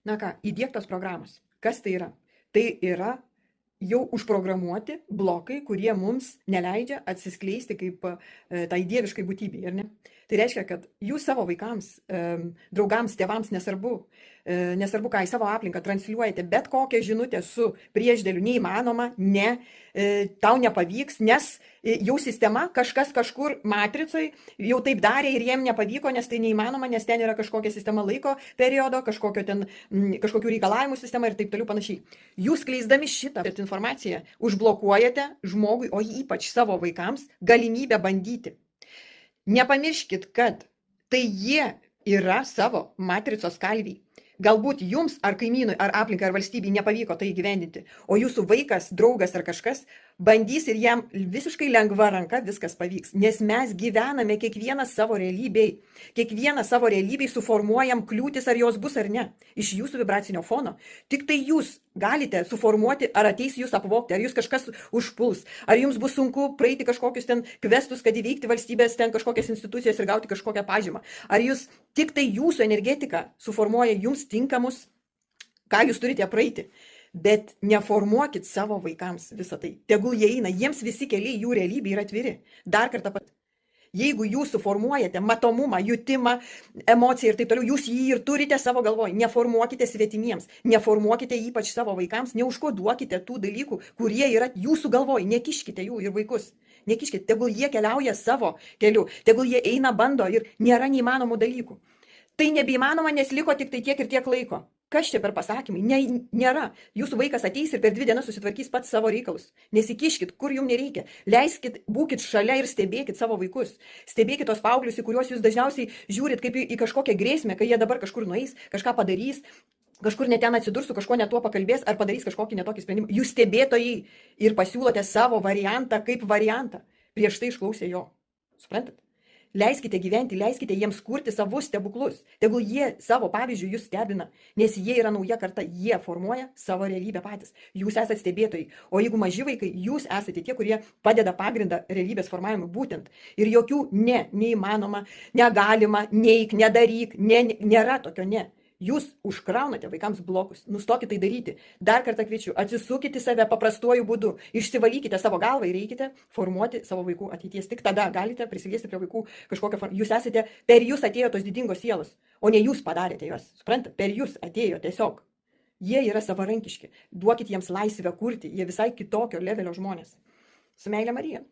Na ką, įdiegtos programos. Kas tai yra? Tai yra jau užprogramuoti blokai, kurie mums neleidžia atsiskleisti kaip tai dieviškai būtybei, ar ne? Tai reiškia, kad jūs savo vaikams, draugams, tėvams nesvarbu, ką į savo aplinką transliuojate bet kokią žinutę su priešdėliu neįmanoma, ne, tau nepavyks, nes jau sistema kažkas kažkur matricoj jau taip darė ir jiem nepavyko, nes tai neįmanoma, nes ten yra kažkokia sistema laiko periodo, kažkokių reikalavimų sistema ir taip toliau panašiai. Jūs skleisdami šitą informaciją užblokuojate žmogui, o ypač savo vaikams, galimybę bandyti. Nepamirškit, kad tai jie yra savo matricos kalviai. Galbūt jums ar kaimynui, ar aplinkai, ar valstybei nepavyko tai įgyvendinti, o jūsų vaikas, draugas ar kažkas bandys ir jam visiškai lengva ranka viskas pavyks. Nes mes gyvename kiekvienas savo realybėj. Kiekvieną savo realybėj suformuojam kliūtis, ar jos bus ar ne. Iš jūsų vibracinio fono. Tik tai jūs galite suformuoti, ar ateis jūs apvogti, ar jūs kažkas užpuls, ar jums bus sunku praeiti kažkokius ten kvestus, kad įveikti valstybės ten kažkokias institucijas ir gauti kažkokią pažymą. Ar jūs tik tai jūsų energetika suformuoja jums tinkamus, ką jūs turite praeiti. Bet neformuokit savo vaikams visą tai. Tegul jie eina, jiems visi keliai jų realybė yra atviri. Dar kartą pat. Jeigu jūs suformuojate matomumą, jutimą, emociją ir taip toliau, jūs jį ir turite savo galvoj. Neformuokite svetimiems, neformuokite ypač savo vaikams, neužkoduokite tų dalykų, kurie yra jūsų galvoj. Nekiškite jų ir vaikus. Nekiškite, tegul jie keliauja savo keliu, tegul jie eina, bando ir nėra neįmanomų dalykų. Tai nebeįmanoma, nes liko tik tai tiek ir tiek laiko. Kas čia per pasakymai? Nėra. Jūsų vaikas ateis ir per 2 dienas susitvarkys pats savo reikalus. Nesikiškit, kur jums nereikia. Leiskit, būkit šalia ir stebėkit savo vaikus. Stebėkit tos paauglius, į kuriuos jūs dažniausiai žiūrit kaip į kažkokią grėsmę, kai jie dabar kažkur nueis, kažką padarys, kažkur net ten atsidurs, su kažko netuo pakalbės ar padarys kažkokį netokį sprendimą. Jūs stebėtojai ir pasiūlote savo variantą kaip variantą. Prieš tai išklausė jo. Suprantat? Leiskite gyventi, leiskite jiems kurti savus stebuklus. Tegul jie savo pavyzdžių jūs stebina, nes jie yra nauja karta, jie formuoja savo realybę patys. Jūs esate stebėtojai, o jeigu maži vaikai, jūs esate tie, kurie padeda pagrindą realybės formavimui būtent. Ir jokių neįmanoma, negalima, neik, nedaryk, nėra tokio ne. Jūs užkraunate vaikams blokus, nustokite tai daryti. Dar kartą kviečiu, atsisukite save paprastuoju būdu, išsivalykite savo galvą ir reikite formuoti savo vaikų ateities. Tik tada galite prisiliesti prie vaikų kažkokią formą. Jūs esate, per jūs atėjo tos didingos sielos, o ne jūs padarėte juos. Suprantate, per jūs atėjo tiesiog. Jie yra savarankiški. Duokit jiems laisvę kurti, jie visai kitokio levelio žmonės. Su meile Marija.